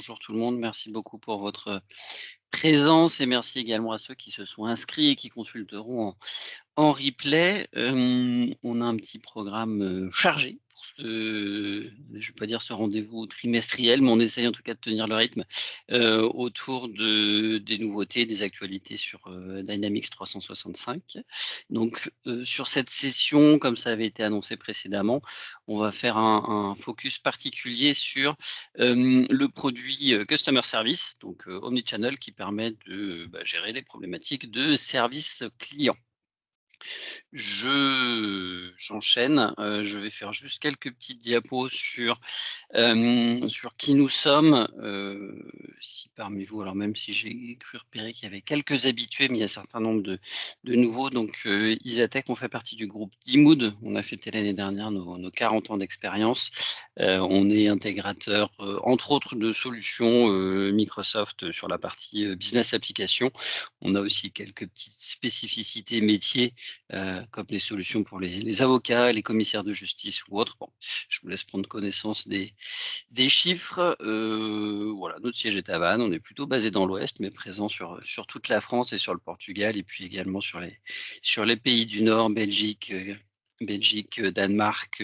bonjour tout le monde. Merci beaucoup pour votre présence et merci également à ceux qui se sont inscrits et qui consulteront en replay. On a un petit programme, chargé pour je ne vais pas dire ce rendez-vous trimestriel, mais on essaye en tout cas de tenir le rythme, autour des nouveautés, des actualités sur, Dynamics 365. Donc, sur cette session, comme ça avait été annoncé précédemment, on va faire un focus particulier sur, le produit, Customer Service, donc, omnichannel qui permet de, gérer les problématiques de service client. J'enchaîne, je vais faire juste quelques petites diapos sur qui nous sommes. Si parmi vous, alors même si j'ai cru repérer qu'il y avait quelques habitués, mais il y a un certain nombre de nouveaux. Donc, Isatech, on fait partie du groupe Dimood. On a fêté l'année dernière nos 40 ans d'expérience. On est intégrateur, entre autres, de solutions Microsoft sur la partie business application. On a aussi quelques petites spécificités métiers, comme les solutions pour les avocats, les commissaires de justice ou autres. Bon, je vous laisse prendre connaissance des chiffres. Voilà, notre siège est à Vannes. On est plutôt basé dans l'Ouest, mais présent sur toute la France et sur le Portugal, et puis également sur les pays du Nord, Belgique, Danemark,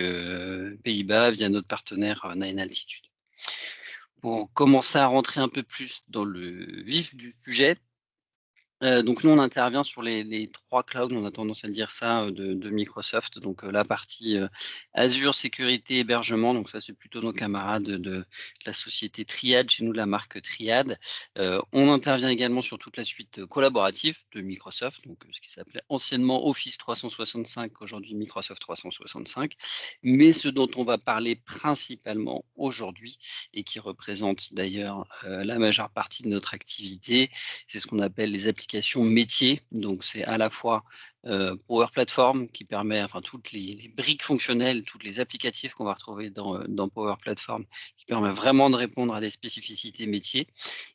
Pays-Bas, via notre partenaire Nine Altitude. Pour commencer à rentrer un peu plus dans le vif du sujet, donc nous, on intervient sur les 3 clouds, on a tendance à dire ça, de Microsoft. Donc, la partie, Azure sécurité hébergement, donc ça, c'est plutôt nos camarades de la société Triad, chez nous, de la marque Triad. On intervient également sur toute la suite, collaborative de Microsoft, donc, ce qui s'appelait anciennement Office 365, aujourd'hui Microsoft 365. Mais ce dont on va parler principalement aujourd'hui et qui représente d'ailleurs, la majeure partie de notre activité, c'est ce qu'on appelle les applications métiers. Donc, c'est à la fois Power Platform qui permet, enfin, toutes les briques fonctionnelles, tous les applicatifs qu'on va retrouver dans Power Platform, qui permet vraiment de répondre à des spécificités métiers.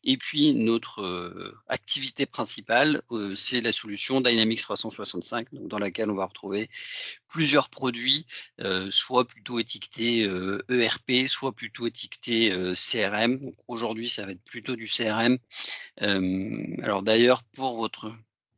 Et puis, notre activité principale, c'est la solution Dynamics 365, donc, dans laquelle on va retrouver plusieurs produits, soit plutôt étiquetés ERP, soit plutôt étiquetés CRM. Donc, aujourd'hui, ça va être plutôt du CRM. Alors d'ailleurs, pour votre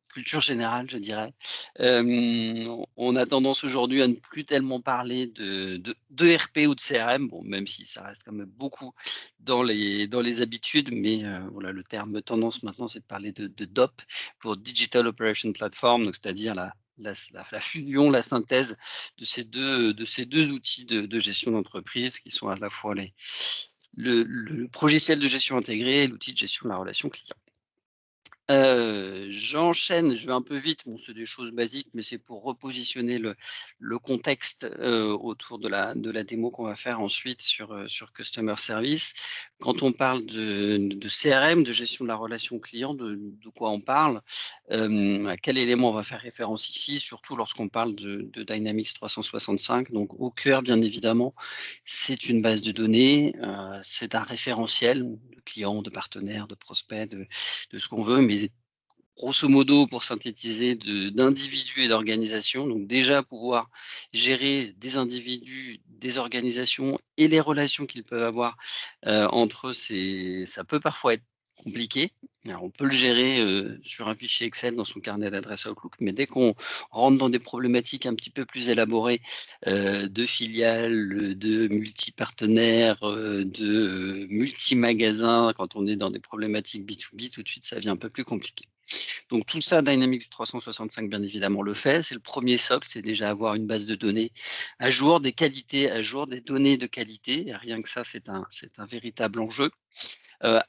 culture générale, je dirais, on a tendance aujourd'hui à ne plus tellement parler d'ERP ou de CRM, bon, même si ça reste quand même beaucoup dans les habitudes, mais voilà, le terme tendance maintenant, c'est de parler de DOP pour Digital Operation Platform, donc c'est-à-dire la fusion, la synthèse de ces deux outils de gestion d'entreprise qui sont à la fois le logiciel de gestion intégré et l'outil de gestion de la relation client. J'enchaîne, je vais un peu vite, bon, c'est des choses basiques, mais c'est pour repositionner le contexte, autour de la démo qu'on va faire ensuite sur Customer Service. Quand on parle de CRM, de gestion de la relation client, de quoi on parle? À quel élément on va faire référence ici? Surtout lorsqu'on parle de Dynamics 365. Donc au cœur, bien évidemment, c'est une base de données, c'est un référentiel de clients, de partenaires, de prospects, de ce qu'on veut, mais grosso modo, pour synthétiser, d'individus et d'organisations. Donc déjà pouvoir gérer des individus, des organisations et les relations qu'ils peuvent avoir entre eux, ça peut parfois être compliqué. Alors on peut le gérer sur un fichier Excel dans son carnet d'adresses Outlook, mais dès qu'on rentre dans des problématiques un petit peu plus élaborées, de filiales, de multi-partenaires, de multi-magasins, quand on est dans des problématiques B2B, tout de suite ça devient un peu plus compliqué. Donc tout ça, Dynamics 365, bien évidemment, le fait. C'est le premier socle, c'est déjà avoir une base de données à jour, des qualités à jour, des données de qualité. Et rien que ça, c'est un véritable enjeu. Heu,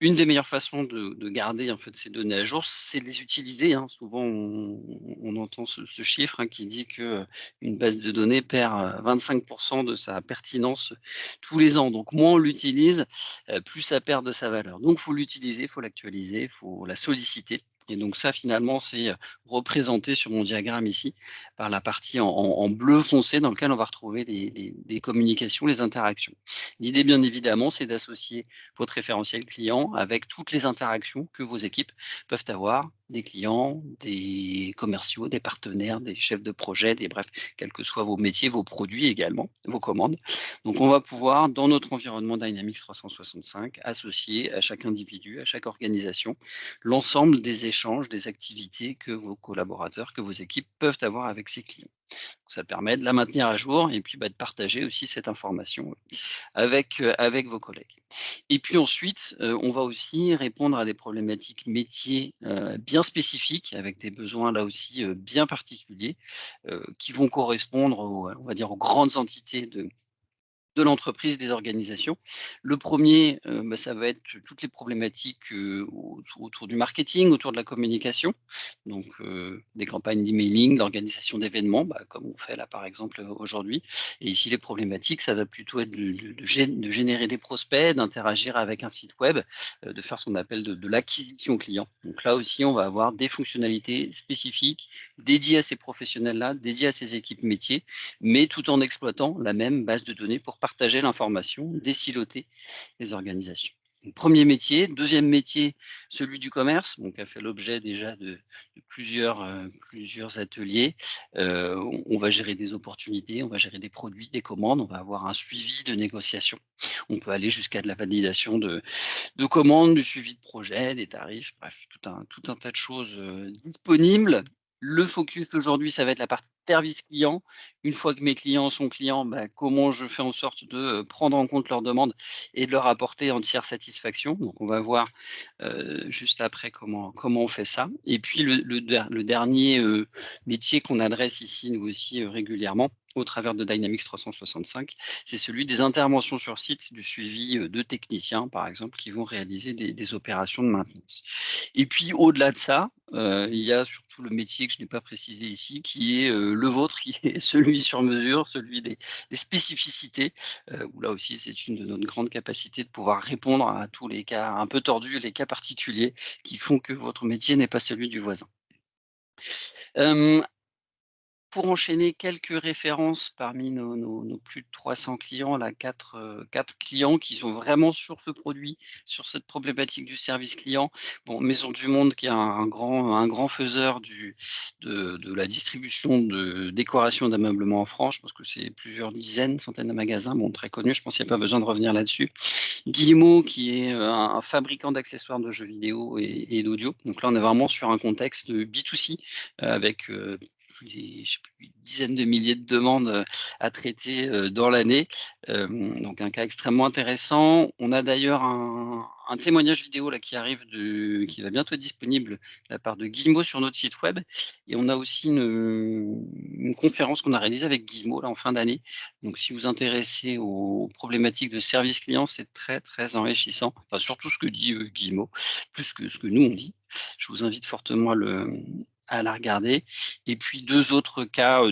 une des meilleures façons de garder, en fait, ces données à jour, c'est de les utiliser, hein. Souvent, on entend ce chiffre, hein, qui dit que, une base de données perd, 25 de sa pertinence tous les ans. Donc moins on l'utilise, plus ça perd de sa valeur. Donc faut l'utiliser, faut l'actualiser, faut la solliciter, et donc ça, finalement, c'est, représenté sur mon diagramme ici par la partie en bleu foncé dans lequel on va retrouver les communications, les interactions. L'idée, bien évidemment, c'est d'associer votre référentiel client avec toutes les interactions que vos équipes peuvent avoir des clients, des commerciaux, des partenaires, des chefs de projet, bref, quels que soient vos métiers, vos produits également, vos commandes. Donc on va pouvoir, dans notre environnement Dynamics 365, associer à chaque individu, à chaque organisation, l'ensemble des échanges, des activités que vos collaborateurs, que vos équipes peuvent avoir avec ces clients. Ça permet de la maintenir à jour et puis, de partager aussi cette information avec vos collègues. Et puis ensuite, on va aussi répondre à des problématiques métiers, bien spécifiques avec des besoins là aussi, bien particuliers, qui vont correspondre on va dire aux grandes entités de l'entreprise, des organisations. Le premier, ça va être toutes les problématiques, autour du marketing, autour de la communication. Donc, des campagnes d'emailing, d'organisation d'événements, comme on fait là par exemple, aujourd'hui. Et ici les problématiques, ça va plutôt être de générer des prospects, d'interagir avec un site web, de faire ce qu'on appelle de l'acquisition client. Donc là aussi, on va avoir des fonctionnalités spécifiques dédiées à ces professionnels-là, dédiées à ces équipes métiers, mais tout en exploitant la même base de données pour partager l'information, désiloter les organisations. Donc, premier métier. Deuxième métier, celui du commerce, donc a fait l'objet déjà de plusieurs ateliers. On va gérer des opportunités, on va gérer des produits, des commandes, on va avoir un suivi de négociation. On peut aller jusqu'à de la validation de commandes, du suivi de projet, des tarifs, bref, tout un tas de choses, disponibles. Le focus aujourd'hui, ça va être la partie service client. Une fois que mes clients sont clients, comment je fais en sorte de, prendre en compte leurs demandes et de leur apporter entière satisfaction. Donc on va voir, juste après comment on fait ça. Et puis le dernier, métier qu'on adresse ici, nous aussi, régulièrement, au travers de Dynamics 365, c'est celui des interventions sur site, du suivi, de techniciens, par exemple, qui vont réaliser des opérations de maintenance. Et puis au-delà de ça, il y a surtout le métier que je n'ai pas précisé ici, qui est, le vôtre, qui est celui sur mesure, celui des spécificités, où là aussi c'est une de nos grandes capacités de pouvoir répondre à tous les cas un peu tordus, les cas particuliers qui font que votre métier n'est pas celui du voisin. Hem Pour enchaîner, quelques références parmi nos plus de 300 clients, là, 4 clients qui sont vraiment sur ce produit, sur cette problématique du service client. Bon, Maisons du Monde qui est un grand faiseur de la distribution de décoration d'ameublement en France. Je pense que c'est plusieurs dizaines, centaines de magasins, bon, très connus, je pense qu'il y a pas besoin de revenir là-dessus. Guillemot qui est, un fabricant d'accessoires de jeux vidéo et d'audio. Donc là, on est vraiment sur un contexte, B2C, avec, des je sais plus, une dizaine de milliers de demandes, à traiter, dans l'année. Donc un cas extrêmement intéressant. On a d'ailleurs un témoignage vidéo là qui arrive qui va bientôt être disponible de la part de Guillemot sur notre site web, et on a aussi une conférence qu'on a réalisée avec Guillemot là en fin d'année. Donc si vous vous intéressez aux problématiques de service client, c'est très, très enrichissant. Enfin surtout ce que dit, Guillemot, plus que ce que nous on dit. Je vous invite fortement à la regarder. Et puis 2 autres cas,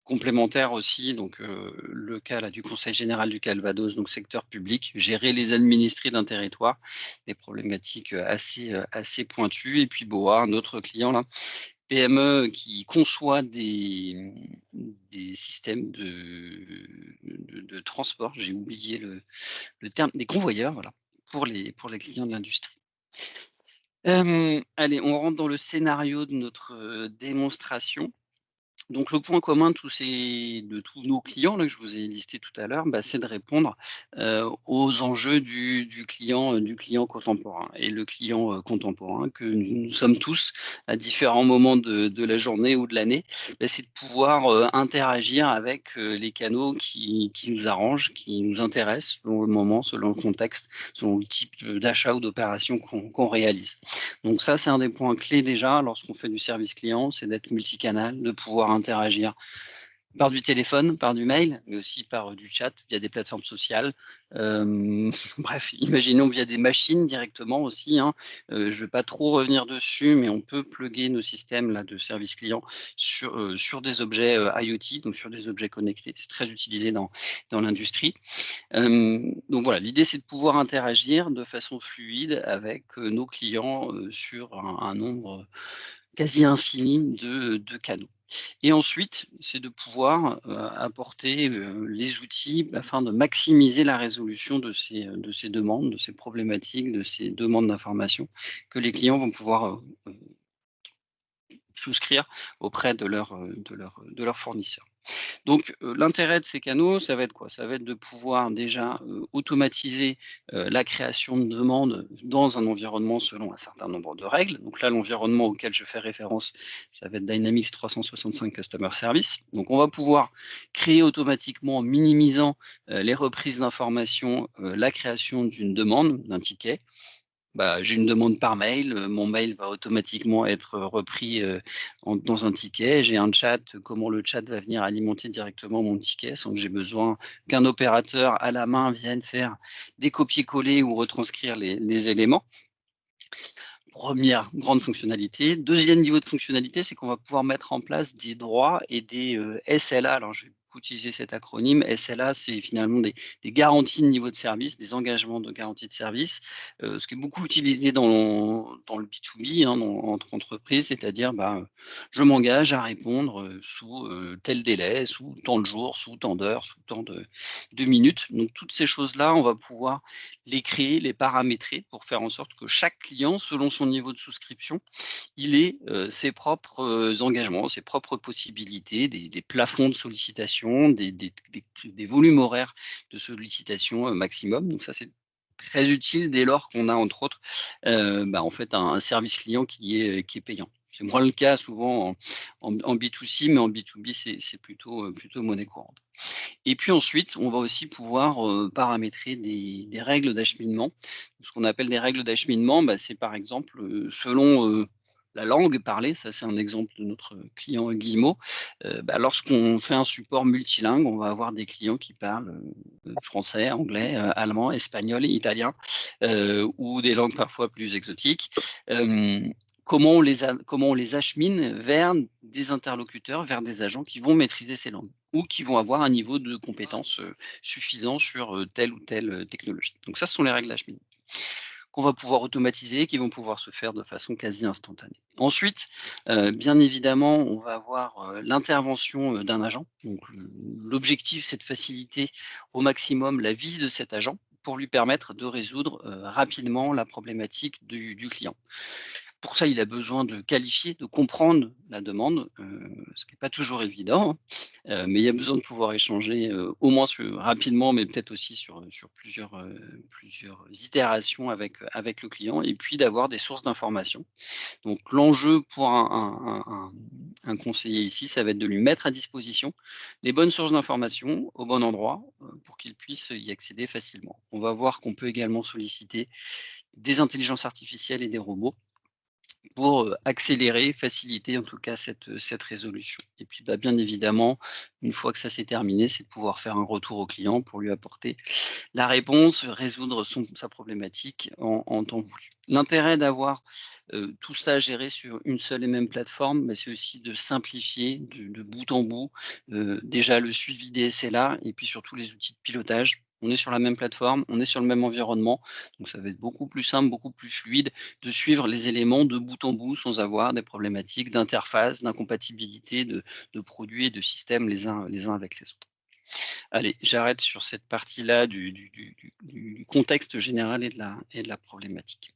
complémentaires aussi, donc le cas là du Conseil général du Calvados, donc secteur public, gérer les administrés d'un territoire, des problématiques, assez pointues. Et puis BOA, un autre client là, PME qui conçoit des systèmes de transport, j'ai oublié le terme, des convoyeurs, voilà, pour les clients de l'industrie. Allez, on rentre dans le scénario de notre, démonstration. Donc le point commun de tous nos clients là que je vous ai listés tout à l'heure, c'est de répondre, aux enjeux du client contemporain. Et le client, contemporain que nous sommes tous à différents moments de la journée ou de l'année, c'est de pouvoir, interagir avec, les canaux qui nous arrangent, qui nous intéressent selon le moment, selon le contexte, selon le type, d'achat ou d'opération qu'on réalise. Donc ça, c'est un des points clés déjà lorsqu'on fait du service client, c'est d'être multicanal, de pouvoir interagir par du téléphone, par du mail, mais aussi par, du chat via des plateformes sociales. Bref, imaginons via des machines directement aussi, hein. Je ne vais pas trop revenir dessus, mais on peut plugger nos systèmes là de service client sur des objets, IoT, donc sur des objets connectés. C'est très utilisé dans l'industrie. Donc voilà, l'idée c'est de pouvoir interagir de façon fluide avec, nos clients, sur un nombre quasi infini de canaux. Et ensuite, c'est de pouvoir, apporter, les outils afin de maximiser la résolution de ces demandes, de ces problématiques, de ces demandes d'informations que les clients vont pouvoir, souscrire auprès de leur fournisseur. Donc, l'intérêt de ces canaux, ça va être quoi? Ça va être de pouvoir déjà, automatiser, la création de demandes dans un environnement selon un certain nombre de règles. Donc là, l'environnement auquel je fais référence, ça va être Dynamics 365 Customer Service. Donc on va pouvoir créer automatiquement en minimisant, les reprises d'informations, la création d'une demande, d'un ticket. Bah, j'ai une demande par mail, mon mail va automatiquement être, repris, dans un ticket. J'ai un chat, comment le chat va venir alimenter directement mon ticket sans que j'ai besoin qu'un opérateur à la main vienne faire des copier-coller ou retranscrire les éléments. Première grande fonctionnalité. Deuxième niveau de fonctionnalité, c'est qu'on va pouvoir mettre en place des droits et des, SLA. Alors je vais beaucoup utiliser cet acronyme. SLA, c'est finalement des garanties de niveau de service, des engagements de garantie de service, ce qui est beaucoup utilisé dans le B2B, hein, entre entreprises, c'est-à-dire, bah, je m'engage à répondre, sous, tel délai, sous tant de jours, sous tant d'heures, sous tant de minutes. Donc toutes ces choses-là, on va pouvoir les créer, les paramétrer pour faire en sorte que chaque client, selon son niveau de souscription, il ait, ses propres, engagements, ses propres possibilités, des plafonds de sollicitation, des volumes horaires de sollicitation, maximum. Donc ça, c'est très utile dès lors qu'on a entre autres, bah, en fait un service client qui est payant. C'est moins le cas souvent en B2C, mais en B2B, c'est plutôt, plutôt monnaie courante. Et puis ensuite, on va aussi pouvoir, paramétrer des règles d'acheminement. Ce qu'on appelle des règles d'acheminement, bah, c'est par exemple, selon, la langue parlée, ça c'est un exemple de notre client Guillemot. Bah, lorsqu'on fait un support multilingue, on va avoir des clients qui parlent, français, anglais, allemand, espagnol et italien, ou des langues parfois plus exotiques. Hem, comment on les achemine vers des interlocuteurs, vers des agents qui vont maîtriser ces langues ou qui vont avoir un niveau de compétence, suffisant sur, telle ou telle, technologie. Donc ça, ce sont les règles d'acheminement qu'on va pouvoir automatiser, qui vont pouvoir se faire de façon quasi instantanée. Ensuite, bien évidemment, on va avoir, l'intervention, d'un agent. Donc l'objectif, c'est de faciliter au maximum la vie de cet agent pour lui permettre de résoudre, rapidement la problématique du client. Pour ça, il a besoin de qualifier, de comprendre la demande, ce qui est pas toujours évident, hein, mais il y a besoin de pouvoir échanger, au moins rapidement, mais peut-être aussi sur plusieurs itérations avec le client et puis d'avoir des sources d'informations. Donc l'enjeu pour un conseiller ici, ça va être de lui mettre à disposition les bonnes sources d'informations au bon endroit, pour qu'il puisse y accéder facilement. On va voir qu'on peut également solliciter des intelligences artificielles et des robots pour, accélérer, faciliter en tout cas cette résolution et puis, bah, bien évidemment, une fois que ça s'est terminé, c'est de pouvoir faire un retour au client pour lui apporter la réponse, résoudre sa problématique en temps voulu. L'intérêt d'avoir, tout ça géré sur une seule et même plateforme, bah, c'est aussi de simplifier de bout en bout, déjà le suivi des SLA et puis surtout les outils de pilotage. On est sur la même plateforme, on est sur le même environnement, donc ça va être beaucoup plus simple, beaucoup plus fluide de suivre les éléments de bout en bout sans avoir des problématiques d'interface, d'incompatibilité de produits et de systèmes les uns avec les autres. Allez, j'arrête sur cette partie-là du contexte général et de la problématique.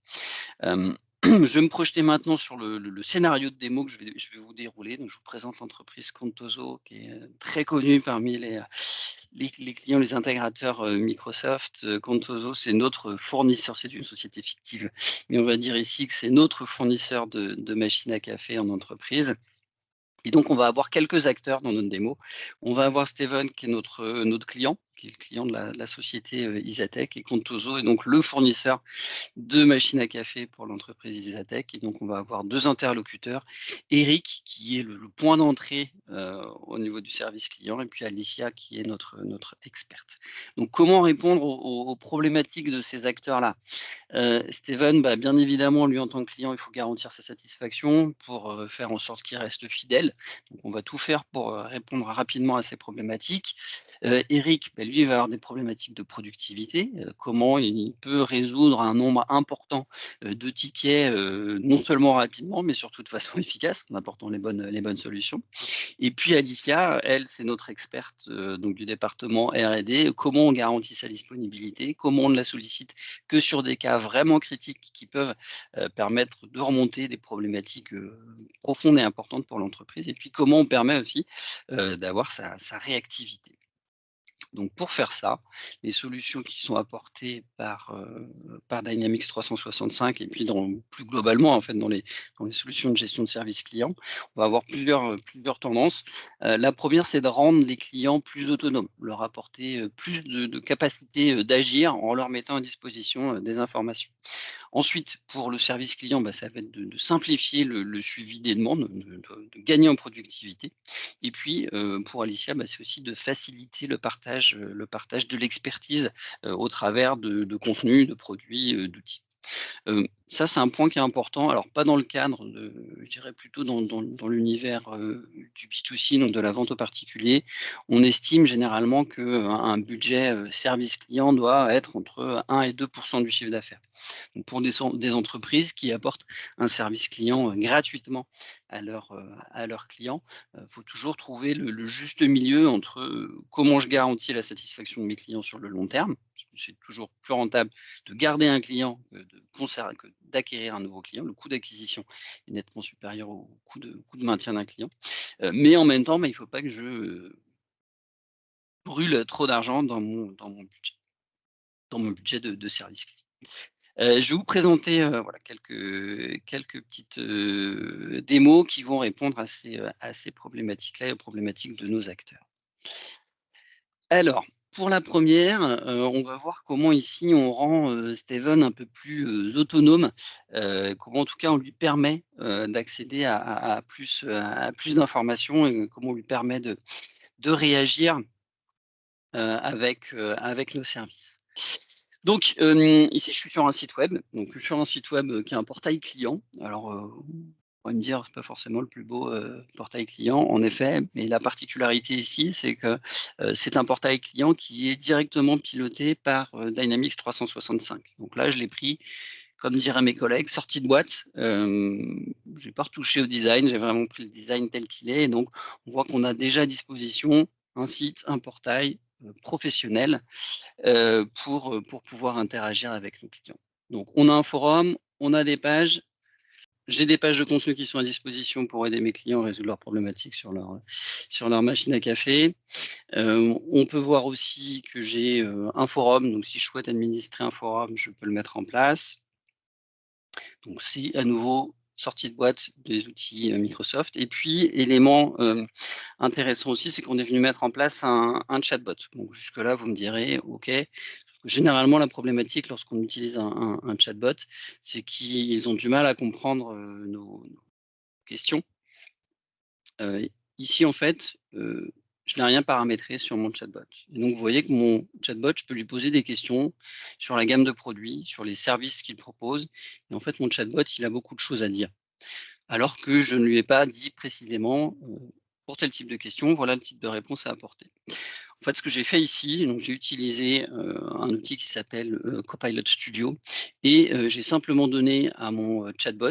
Hem, je vais me projeter maintenant sur le scénario de démo que je vais vous dérouler. Donc je vous présente l'entreprise Contoso qui est, très connue parmi les clients, les intégrateurs, Microsoft. Contoso, c'est notre fournisseur, c'est une société fictive, mais on va dire ici que c'est notre fournisseur de machines à café en entreprise. Et donc, on va avoir quelques acteurs dans notre démo. On va avoir Steven qui est notre client, qui est le client de la société, Isatec et Contoso est donc le fournisseur de machines à café pour l'entreprise Isatec et donc on va avoir 2 interlocuteurs. Eric qui est le point d'entrée, au niveau du service client et puis Alicia qui est notre experte. Donc comment répondre aux problématiques de ces acteurs-là? Steven, bah, bien évidemment, lui, en tant que client, il faut garantir sa satisfaction pour, faire en sorte qu'il reste fidèle. Donc on va tout faire pour, répondre rapidement à ces problématiques. Eric, bah, lui, il va avoir des problématiques de productivité, comment il peut résoudre un nombre important, de tickets, non seulement rapidement, mais surtout de façon efficace, en apportant les bonnes solutions. Et puis Alicia, elle, c'est notre experte, donc du département R&D. Comment on garantit sa disponibilité? Comment on ne la sollicite que sur des cas vraiment critiques qui peuvent, permettre de remonter des problématiques, profondes et importantes pour l'entreprise? Et puis comment on permet aussi, d'avoir sa réactivité? Donc pour faire ça, les solutions qui sont apportées par Dynamics 365 et puis plus globalement en fait dans les solutions de gestion de service client, on va avoir plusieurs tendances. La première, c'est de rendre les clients plus autonomes, leur apporter, plus de capacité, d'agir en leur mettant à disposition, des informations. Ensuite, pour le service client, bah, ça va être de simplifier le suivi des demandes, de gagner en productivité. Et puis, pour Alicia, bah, c'est aussi de faciliter le partage de l'expertise, au travers de contenus, de produits, d'outils. Ça, c'est un point qui est important. Alors pas dans le cadre de je dirais plutôt dans l'univers, du B2C, donc de la vente aux particuliers. On estime généralement qu'un budget, service client doit être entre 1 et 2 du chiffre d'affaires. Donc pour des entreprises qui apportent un service client, gratuitement à leurs clients, faut toujours trouver le juste milieu entre, comment je garantis la satisfaction de mes clients sur le long terme, parce que c'est toujours plus rentable de garder un client que d'acquérir un nouveau client. Le coût d'acquisition est nettement supérieur au coût de maintien d'un client. Mais en même temps, bah, il ne faut pas que je, brûle trop d'argent dans mon budget de service client. Je vais vous présenter, voilà quelques petites, démos qui vont répondre à ces problématiques-là et aux problématiques de nos acteurs. Alors, pour la première, on va voir comment ici on rend, Steven un peu plus, autonome, comment en tout cas on lui permet, d'accéder à plus d'informations et comment on lui permet de réagir, avec nos services. Donc, ici je suis sur un site web, qui est un portail client. Alors, on va me dire, c'est pas forcément le plus beau, portail client, en effet, mais la particularité ici, c'est que, c'est un portail client qui est directement piloté par, Dynamics 365. Donc là, je l'ai pris, comme diraient mes collègues, sortie de boîte. J'ai pas retouché au design, j'ai vraiment pris le design tel qu'il est et donc on voit qu'on a déjà à disposition un site, un portail, professionnel, pour pouvoir interagir avec nos clients. Donc on a un forum, on a des pages. J'ai des pages de contenu qui sont à disposition pour aider mes clients à résoudre leurs problématiques sur leur machine à café. On peut voir aussi que j'ai, un forum, donc si je souhaite administrer un forum, je peux le mettre en place. Donc c'est à nouveau sortie de boîte des outils, Microsoft et puis élément, intéressant aussi, c'est qu'on est venu mettre en place un chatbot. Donc jusque là, vous me direz: «OK». Généralement, la problématique lorsqu'on utilise un chatbot, c'est qu'ils ont du mal à comprendre, nos questions. Heu, Ici, en fait, je n'ai rien paramétré sur mon chatbot et donc vous voyez que mon chatbot, je peux lui poser des questions sur la gamme de produits, sur les services qu'il propose et en fait, mon chatbot, il a beaucoup de choses à dire. Alors que je ne lui ai pas dit précisément, pour tel type de question, voilà le type de réponse à apporter. En fait, ce que j'ai fait ici, donc j'ai utilisé, un outil qui s'appelle, Copilot Studio et j'ai simplement donné à mon, chatbot,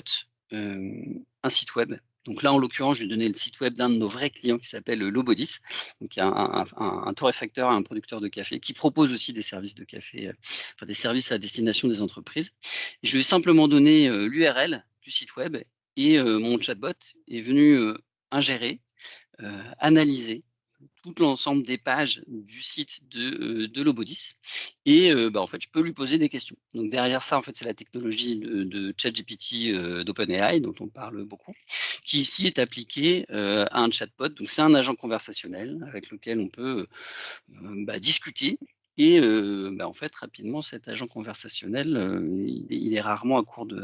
un site web. Donc là, en l'occurrence, je lui ai donné le site web d'un de nos vrais clients qui s'appelle, Lobodis, donc qui est un torréfacteur, un producteur de café qui propose aussi des services de café, enfin des services à destination des entreprises. Et je lui ai simplement donné, l'URL du site web et mon chatbot est venu, ingérer, analyser tout l'ensemble des pages du site de Lobodis et bah, en fait, je peux lui poser des questions. Donc derrière ça, en fait, c'est la technologie de ChatGPT, d'OpenAI dont on parle beaucoup, qui ici est appliquée, à un chatbot. Donc c'est un agent conversationnel avec lequel on peut, bah, discuter et bah, en fait, rapidement, cet agent conversationnel, il est rarement à court de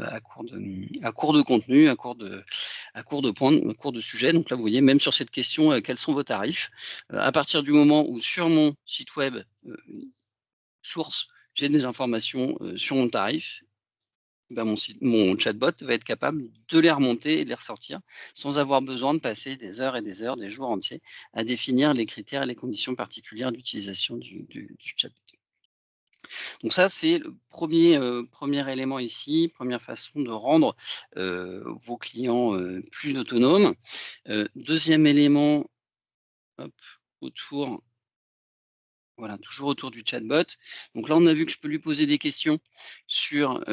contenu, à court de points, à court de sujets. Donc là, vous voyez, même sur cette question, quels sont vos tarifs? À partir du moment où sur mon site web, source, j'ai des informations, sur mon tarif, bah, mon chatbot va être capable de les remonter et de les ressortir, sans avoir besoin de passer des heures et des heures, des jours entiers, à définir les critères et les conditions particulières d'utilisation du chatbot. Donc ça, c'est le premier élément ici, première façon de rendre, vos clients, plus autonomes. 2e élément, hop, autour voilà, toujours autour du chatbot. Donc là, on a vu que je peux lui poser des questions sur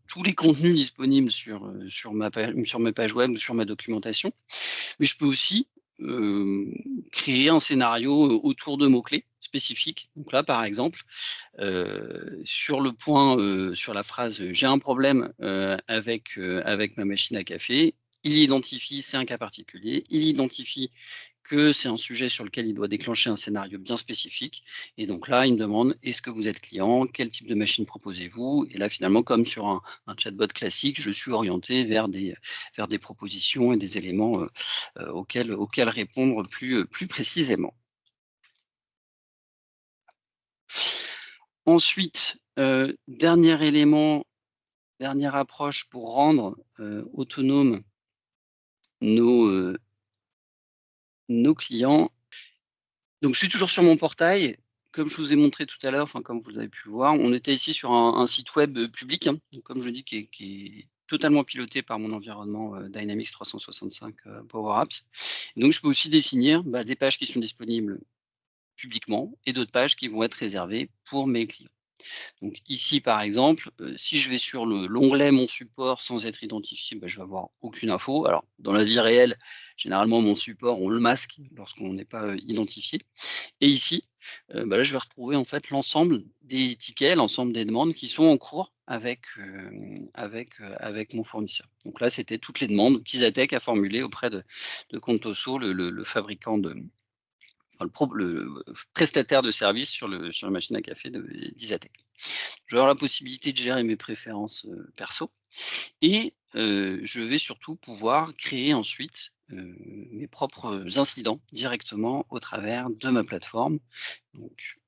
tous les contenus disponibles sur mes pages web ou sur ma documentation. Mais je peux aussi, créer un scénario, autour de mots-clés spécifiques. Donc là, par exemple, sur la phrase, «J'ai un problème, avec ma machine à café», il identifie c'est un cas particulier, il identifie que c'est un sujet sur lequel il doit déclencher un scénario bien spécifique et donc là, il me demande: «Est-ce que vous êtes client? Quel type de machine proposez-vous?» Et là, finalement, comme sur un chatbot classique, je suis orienté vers des propositions et des éléments, auxquels répondre plus précisément. Ensuite, dernier élément, dernière approche pour rendre, autonomes nos, nos clients. Donc je suis toujours sur mon portail. Comme je vous ai montré tout à l'heure, enfin comme vous avez pu le voir, on était ici sur un site web, public, hein, donc comme je dis qui est totalement piloté par mon environnement, Dynamics 365, Power Apps. Donc je peux aussi définir, bah, des pages qui sont disponibles publiquement et d'autres pages qui vont être réservées pour mes clients. Donc ici, par exemple, si je vais sur l'onglet «Mon support» sans être identifié, bah, je vais avoir aucune info. Alors dans la vie réelle, généralement mon support, on le masque lorsqu'on n'est pas, identifié et ici, bah, là, je vais retrouver en fait l'ensemble des tickets, l'ensemble des demandes qui sont en cours avec mon fournisseur. Donc là, c'était toutes les demandes qu'Isatec a formulées auprès de Contoso, le fabricant enfin le prestataire de service sur la machine à café d'Isatec. Je vais avoir la possibilité de gérer mes préférences, perso et je vais surtout pouvoir créer ensuite, mes propres incidents directement au travers de ma plateforme. Donc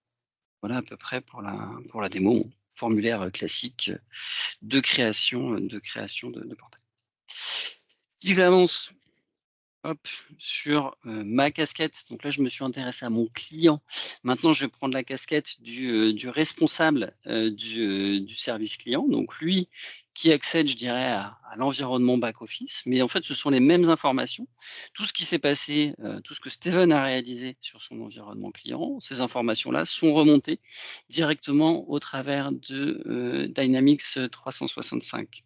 voilà à peu près pour la démo, mon formulaire, classique, de portail. Si j'avance, hop, sur, ma casquette, donc là, je me suis intéressé à mon client. Maintenant, je vais prendre la casquette du responsable, du service client. Donc lui, qui accède, je dirais, à l'environnement back office. Mais en fait, ce sont les mêmes informations. Tout ce qui s'est passé, tout ce que Steven a réalisé sur son environnement client, ces informations-là sont remontées directement au travers de, Dynamics, 365.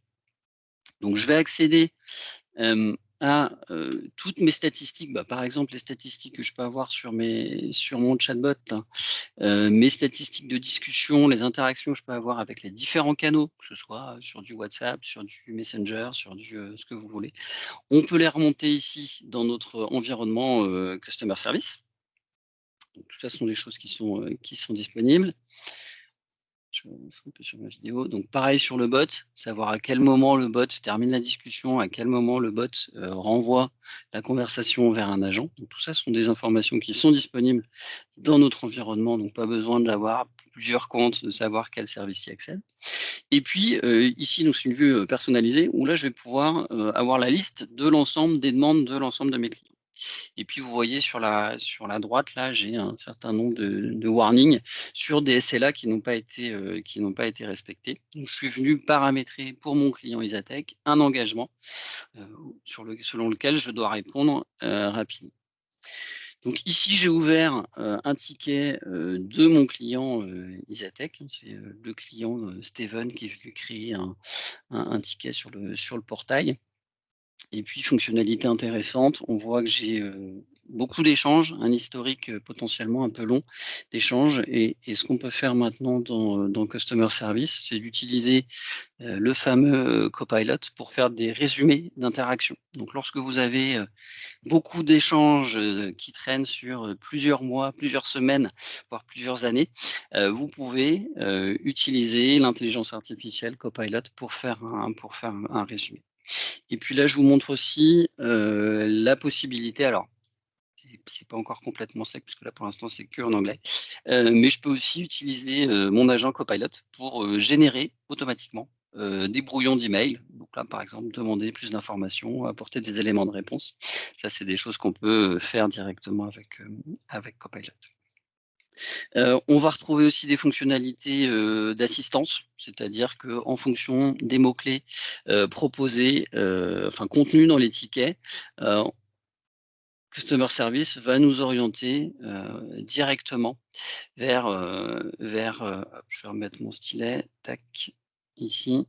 Donc je vais accéder toutes mes statistiques, bah, par exemple, les statistiques que je peux avoir sur mon chatbot, là, mes statistiques de discussion, les interactions que je peux avoir avec les différents canaux, que ce soit, sur du WhatsApp, sur du Messenger, sur ce que vous voulez. On peut les remonter ici dans notre environnement, customer service. Donc tout ça, ce sont des choses qui sont disponibles. Je vais avancer un peu sur ma vidéo. Donc pareil sur le bot, savoir à quel moment le bot termine la discussion, à quel moment le bot, renvoie la conversation vers un agent. Donc tout ça sont des informations qui sont disponibles dans notre environnement, donc pas besoin d'avoir plusieurs comptes, de savoir quel service y accède. Et puis, ici, donc c'est une vue, personnalisée où là je vais pouvoir, avoir la liste de l'ensemble des demandes de l'ensemble de mes clients. Et puis vous voyez sur la droite là, j'ai un certain nombre de warnings sur des SLA qui n'ont pas été respectés. Donc je suis venu paramétrer pour mon client Isatec un engagement, heu, selon lequel je dois répondre, rapidement. Donc ici, j'ai ouvert, un ticket, de mon client, Isatec, hein. C'est, le client, Steven qui est venu créer un ticket sur le portail. Et puis fonctionnalité intéressante, on voit que j'ai, beaucoup d'échanges, un historique, potentiellement un peu long d'échanges et ce qu'on peut faire maintenant dans Customer Service, c'est d'utiliser, le fameux, Copilot pour faire des résumés d'interactions. Donc lorsque vous avez, beaucoup d'échanges, qui traînent sur, plusieurs mois, plusieurs semaines, voire plusieurs années, vous pouvez, utiliser l'intelligence artificielle Copilot pour faire un résumé. Et puis là, je vous montre aussi, la possibilité alors, c'est pas encore complètement sec puisque là, pour l'instant, c'est qu'en anglais, mais je peux aussi utiliser, mon agent Copilot pour, générer automatiquement des brouillons d'email. Donc là, par exemple, demander plus d'informations, apporter des éléments de réponse. Ça, c'est des choses qu'on peut faire directement avec Copilot. On va retrouver aussi des fonctionnalités d'assistance, c'est-à-dire qu'en fonction des mots-clés proposés, contenus dans les tickets, Customer Service va nous orienter directement vers, hop, je vais remettre mon stylet, tac, ici,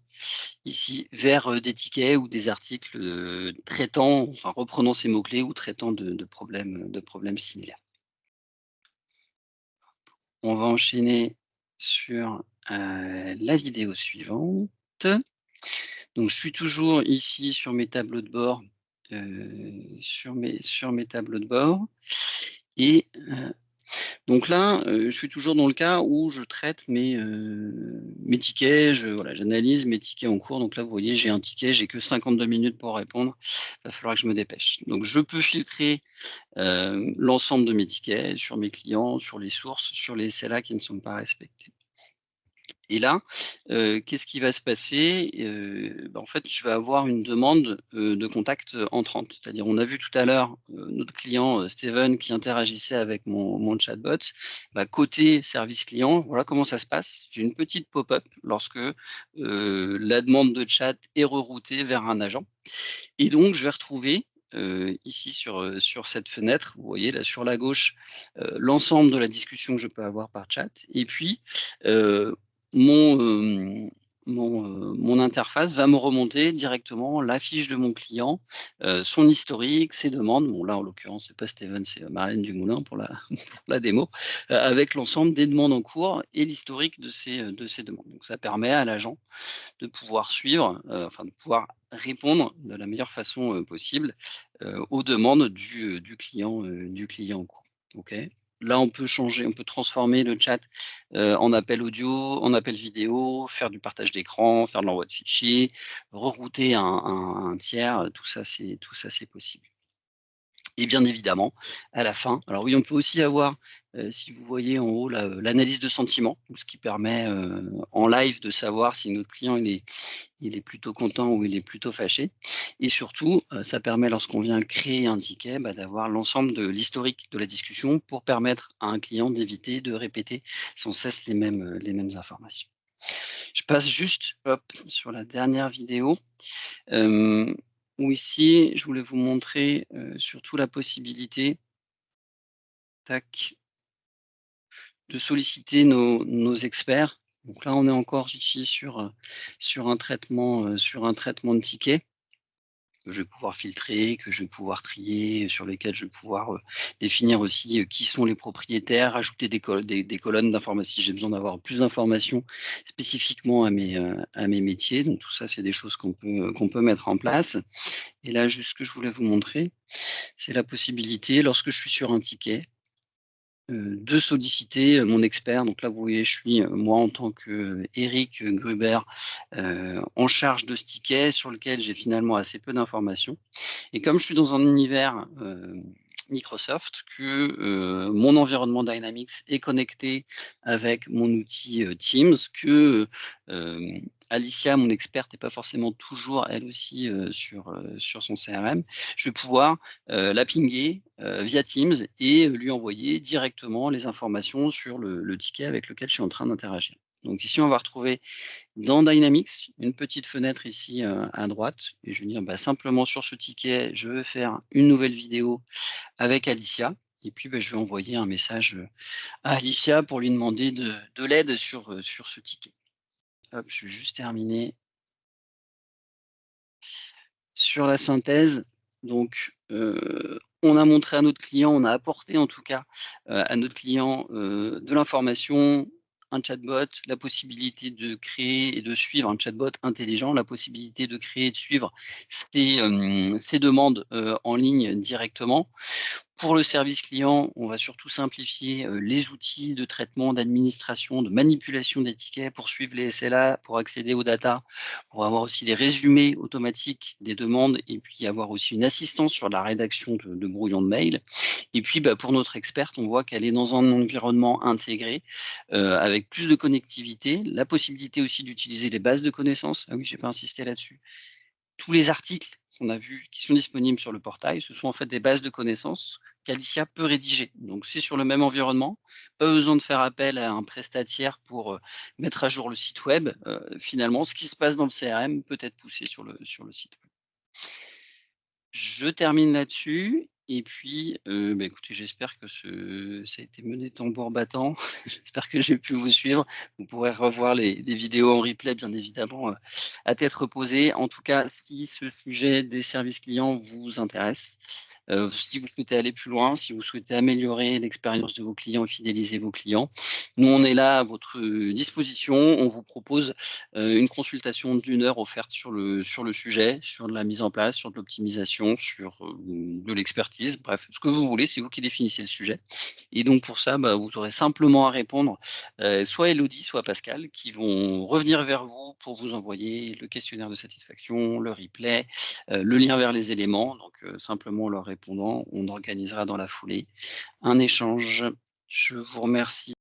vers des tickets ou des articles reprenant ces mots-clés ou traitant de problèmes similaires. On va enchaîner sur la vidéo suivante. Donc, je suis toujours ici sur mes tableaux de bord, sur mes tableaux de bord et donc là, je suis toujours dans le cas où je traite mes tickets, j'analyse mes tickets en cours. Donc là, vous voyez, j'ai un ticket, j'ai que 52 minutes pour répondre. Il va falloir que je me dépêche. Donc je peux filtrer l'ensemble de mes tickets sur mes clients, sur les sources, sur les SLA qui ne sont pas respectés. Et là, qu'est-ce qui va se passer? En fait, je vais avoir une demande de contact entrante. C'est-à-dire, on a vu tout à l'heure notre client Steven qui interagissait avec mon chatbot. Côté service client, voilà comment ça se passe. J'ai une petite pop-up lorsque la demande de chat est reroutée vers un agent. Et donc, je vais retrouver ici sur cette fenêtre, vous voyez là sur la gauche, l'ensemble de la discussion que je peux avoir par chat. Et puis, mon, mon interface va me remonter directement la fiche de mon client, son historique, ses demandes. Bon là, en l'occurrence, c'est pas Steven, c'est Marlène Dumoulin pour la pour la démo, avec l'ensemble des demandes en cours et l'historique de ces demandes. Donc ça permet à l'agent de pouvoir suivre, de pouvoir répondre de la meilleure façon possible aux demandes du client en cours. OK. Là, on peut transformer le chat en appel audio, en appel vidéo, faire du partage d'écran, faire de l'envoi de fichiers, rerouter un tiers, tout ça c'est possible. Et bien évidemment, à la fin, alors oui, on peut aussi avoir, si vous voyez en haut l'analyse de sentiments, ce qui permet en live de savoir si notre client il est plutôt content ou il est plutôt fâché. Et surtout, ça permet lorsqu'on vient créer un ticket, d'avoir l'ensemble de l'historique de la discussion pour permettre à un client d'éviter de répéter sans cesse les mêmes informations. Je passe juste, hop, sur la dernière vidéo. Où ici, je voulais vous montrer surtout la possibilité, tac, de solliciter nos experts. Donc là, on est encore ici sur un traitement de ticket que je vais pouvoir filtrer, que je vais pouvoir trier, sur lesquels je vais pouvoir définir aussi qui sont les propriétaires, ajouter des colonnes d'informations si j'ai besoin d'avoir plus d'informations spécifiquement à mes métiers. Donc tout ça, c'est des choses qu'on peut mettre en place. Et là, juste ce que je voulais vous montrer, c'est la possibilité, lorsque je suis sur un ticket, de solliciter mon expert. Donc là, vous voyez, je suis moi en tant qu'Éric Gruber, en charge de ce ticket sur lequel j'ai finalement assez peu d'informations. Et comme je suis dans un univers Microsoft, que mon environnement Dynamics est connecté avec mon outil Teams, que Alicia, mon experte, n'est pas forcément toujours elle aussi sur son CRM, je vais pouvoir la pinguer via Teams et lui envoyer directement les informations sur le ticket avec lequel je suis en train d'interagir. Donc ici, on va retrouver dans Dynamics, une petite fenêtre ici à droite, et je vais dire simplement sur ce ticket, je veux faire une nouvelle vidéo avec Alicia, et puis je vais envoyer un message à Alicia pour lui demander de l'aide sur ce ticket. Hop, je vais juste terminer sur la synthèse. Donc, on a montré à notre client, on a apporté en tout cas à notre client de l'information, un chatbot, la possibilité de créer et de suivre un chatbot intelligent, la possibilité de créer et de suivre ses demandes en ligne directement Pour le service client, on va surtout simplifier, les outils de traitement, d'administration, de manipulation des tickets pour suivre les SLA, pour accéder aux data, pour avoir aussi des résumés automatiques des demandes et puis avoir aussi une assistance sur la rédaction de brouillons de mail. Et puis, bah, pour notre experte, on voit qu'elle est dans un environnement intégré, avec plus de connectivité, la possibilité aussi d'utiliser les bases de connaissances. Ah oui, j'ai pas insisté là-dessus. Tous les articles qu'on a vus qui sont disponibles sur le portail, ce sont en fait des bases de connaissances qu'Alicia peut rédiger. Donc c'est sur le même environnement, pas besoin de faire appel à un prestataire pour, mettre à jour le site web. Finalement, ce qui se passe dans le CRM peut être poussé sur le site web. Je termine là-dessus et puis, bah, écoutez, j'espère que ça a été mené tambour battant. J'espère que j'ai pu vous suivre. Vous pourrez revoir les vidéos en replay, bien évidemment, à tête reposée. En tout cas, si ce sujet des services clients vous intéresse, si vous souhaitez aller plus loin, si vous souhaitez améliorer l'expérience de vos clients et fidéliser vos clients, nous, on est là à votre disposition. On vous propose une consultation d'1 heure offerte sur le sujet, sur de la mise en place, sur de l'optimisation, sur, de l'expertise, bref, ce que vous voulez, c'est vous qui définissez le sujet et donc pour ça, bah, vous aurez simplement à répondre, soit Élodie, soit Pascal qui vont revenir vers vous pour vous envoyer le questionnaire de satisfaction, le replay, le lien vers les éléments donc simplement en leur répondant, on organisera dans la foulée un échange. Je vous remercie.